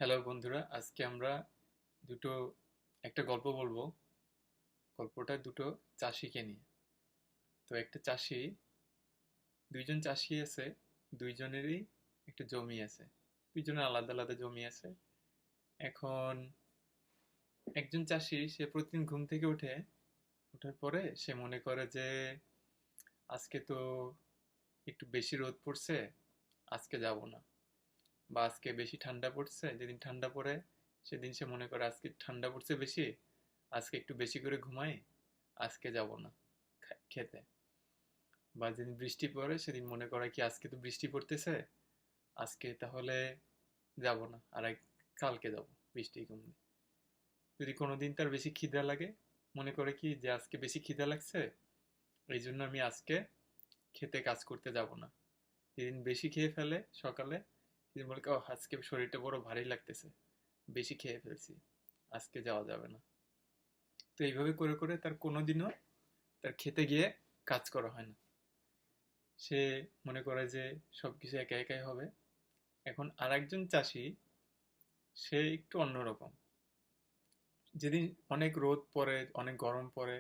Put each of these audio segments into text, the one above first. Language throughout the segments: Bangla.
হ্যালো বন্ধুরা, আজকে আমরা দুটো একটা গল্প বলবো। গল্পটা দুটো চাষিকে নিয়ে। তো একটা চাষি, দুইজন চাষি আছে, দুইজনেরই একটা জমি আছে। দুইজনের আলাদা আলাদা জমি আছে। এখন একজন চাষি সে প্রতিদিন ঘুম থেকে ওঠার পরে সে মনে করে যে আজকে তো একটু বেশি রোদ পড়ছে, আজকে যাব না। বা আজকে বেশি ঠান্ডা পড়ছে, যেদিন ঠান্ডা পড়ে সেদিন সে মনে করে আজকে ঠান্ডা পড়ছে বেশি, আজকে একটু বেশি করে ঘুমাই, আজকে যাব না খেতে। বা যেদিন বৃষ্টি পড়ে সেদিন মনে করে কি আজকে তো বৃষ্টি পড়তেছে, আজকে তাহলে যাব না, কালকে যাব বৃষ্টি কমলে। যদি কোনোদিন তার বেশি খিদা লাগে, মনে করে কি যে আজকে বেশি খিদা লাগছে, এই জন্য আমি আজকে খেতে কাজ করতে যাব না। যেদিন বেশি খেয়ে ফেলে সকালে, সেদিন বলে কি, ও আজকে শরীরটা বড় ভারী লাগতেছে, বেশি খেয়ে ফেলছি, আজকে যাওয়া যাবে না। তো এইভাবে করে করে তার কোনোদিনও তার খেতে গিয়ে কাজ করা হয় না। সে মনে করে যে সবকিছু একা একাই হবে। এখন আরেকজন চাষি, সে একটু অন্যরকম। যেদিন অনেক রোদ পড়ে, অনেক গরম পড়ে,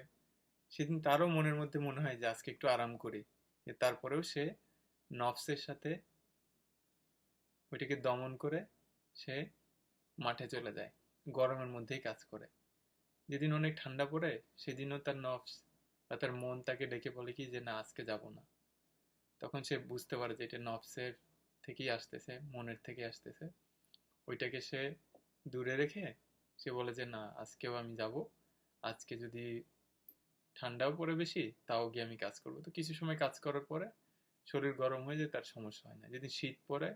সেদিন তারও মনের মধ্যে মনে হয় যে আজকে একটু আরাম করি। তারপরেও সে নফসের সাথে ওইটাকে দমন করে সে মাঠে চলে যায়, গরমের মধ্যেই কাজ করে। যেদিন অনেক ঠান্ডা পড়ে, সেদিনও তার নফস বা তার মন তাকে ডেকে বলে কি যে না, আজকে যাব না। তখন সে বুঝতে পারে যে এটা নফসের থেকেই আসতেছে, মনের থেকে আসতেছে। ওইটাকে সে দূরে রেখে সে বলে যে না, আজকেও আমি যাব। আজকে যদি ঠান্ডাও পড়ে বেশি, তাও গিয়ে আমি কাজ করবো। তো কিছু সময় কাজ করার পরে শরীর গরম হয়ে যায়, তার সমস্যা হয় না। যেদিন শীত পড়ে,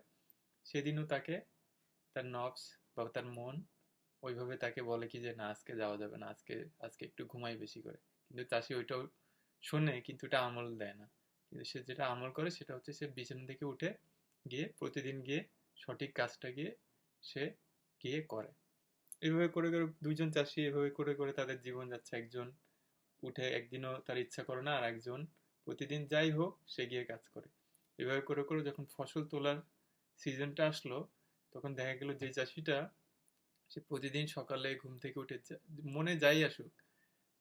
সেদিনও তাকে তার নফস বা তার মন ওইভাবে তাকে বলে কি যে না, আজকে যাওয়া যাবে না, আজকে আজকে একটু ঘুমাই বেশি করে। কিন্তু চাষি ওইটাও শোনে, কিন্তু এটা আমল দেয় না। কিন্তু সে যেটা আমল করে সেটা হচ্ছে সে বিছানা থেকে উঠে গিয়ে প্রতিদিন গিয়ে সঠিক কাজটা গিয়ে সে গিয়ে করে। এইভাবে করে করে দুইজন চাষি এভাবে করে করে তাদের জীবন যাচ্ছে। একজন উঠে একদিনও তার ইচ্ছা করে না, আর একজন প্রতিদিন যাই হোক সে গিয়ে কাজ করে। এভাবে করে করে যখন ফসল তোলার সিজনটা আসলো, তখন দেখা গেল যে চাষিটা সে প্রতিদিন সকালে ঘুম থেকে উঠে মনে যাই আসুক,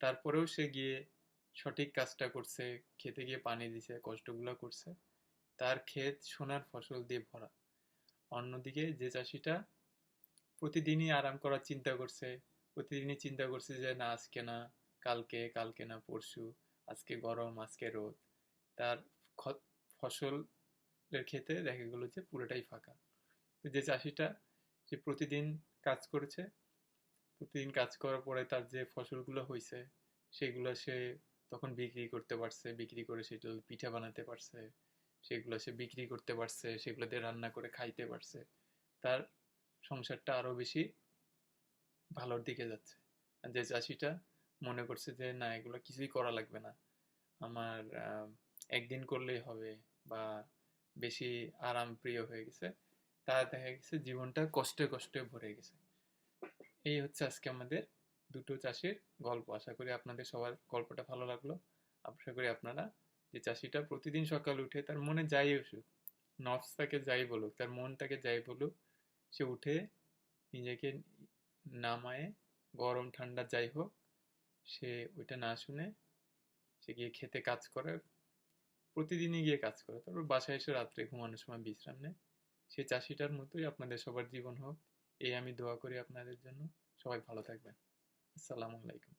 তারপরেও সে গিয়ে সঠিক কাজটা করছে, খেতে গিয়ে পানি দিছে, কষ্টগুলো করছে, তার ক্ষেত সোনার ফসল দিয়ে ভরা। অন্যদিকে যে চাষিটা প্রতিদিনই আরাম করার চিন্তা করছে, প্রতিদিনই চিন্তা করছে যে না, আজকে না, কালকে, কালকে না পরশু, আজকে গরম, আজকে রোদ, তার ফসলের ক্ষেতে দেখা গেল যে পুরোটাই ফাঁকা। তো যে চাষিটা যে প্রতিদিন কাজ করেছে, প্রতিদিন কাজ করার পরে তার যে ফসলগুলো হয়েছে, সেগুলো সে তখন বিক্রি করতে পারছে, বিক্রি করে সেটা পিঠা বানাতে পারছে, সেগুলো সে বিক্রি করতে পারছে, সেগুলো দিয়ে রান্না করে খাইতে পারছে। তার সংসারটা আরো বেশি ভালোর দিকে যাচ্ছে। আর যে চাষিটা মনে করছে যে না, এগুলো কিছুই করা লাগবে না, আমার একদিন করলেই হবে, বা বেশি আরাম প্রিয় হয়ে গেছে, তার দেখা গেছে জীবনটা কষ্টে কষ্টে ভরে গেছে। এই হচ্ছে আজকে আমাদের দুটো চাষির গল্প। আশা করি আপনাদের সবার গল্পটা ভালো লাগলো। আশা করি আপনারা, যে চাষিটা প্রতিদিন সকালে উঠে তার মনে যাই আসুক, নফস তাকে যাই বলুক, তার মন তাকে যাই বলুক, সে উঠে নিজেকে নামায়ে, গরম ঠান্ডা যাই হোক, সে ওইটা না শুনে সে গিয়ে খেতে কাজ করে, প্রতিদিনই গিয়ে কাজ করে, তারপর বাসায় এসে রাত্রে ঘুমানোর সময় বিশ্রাম নেয়। সেই চাষিটার মতোই আপনাদের সবার জীবন হোক, এই আমি দোয়া করি আপনাদের জন্য। সবাই ভালো থাকবেন। আসসালামু আলাইকুম।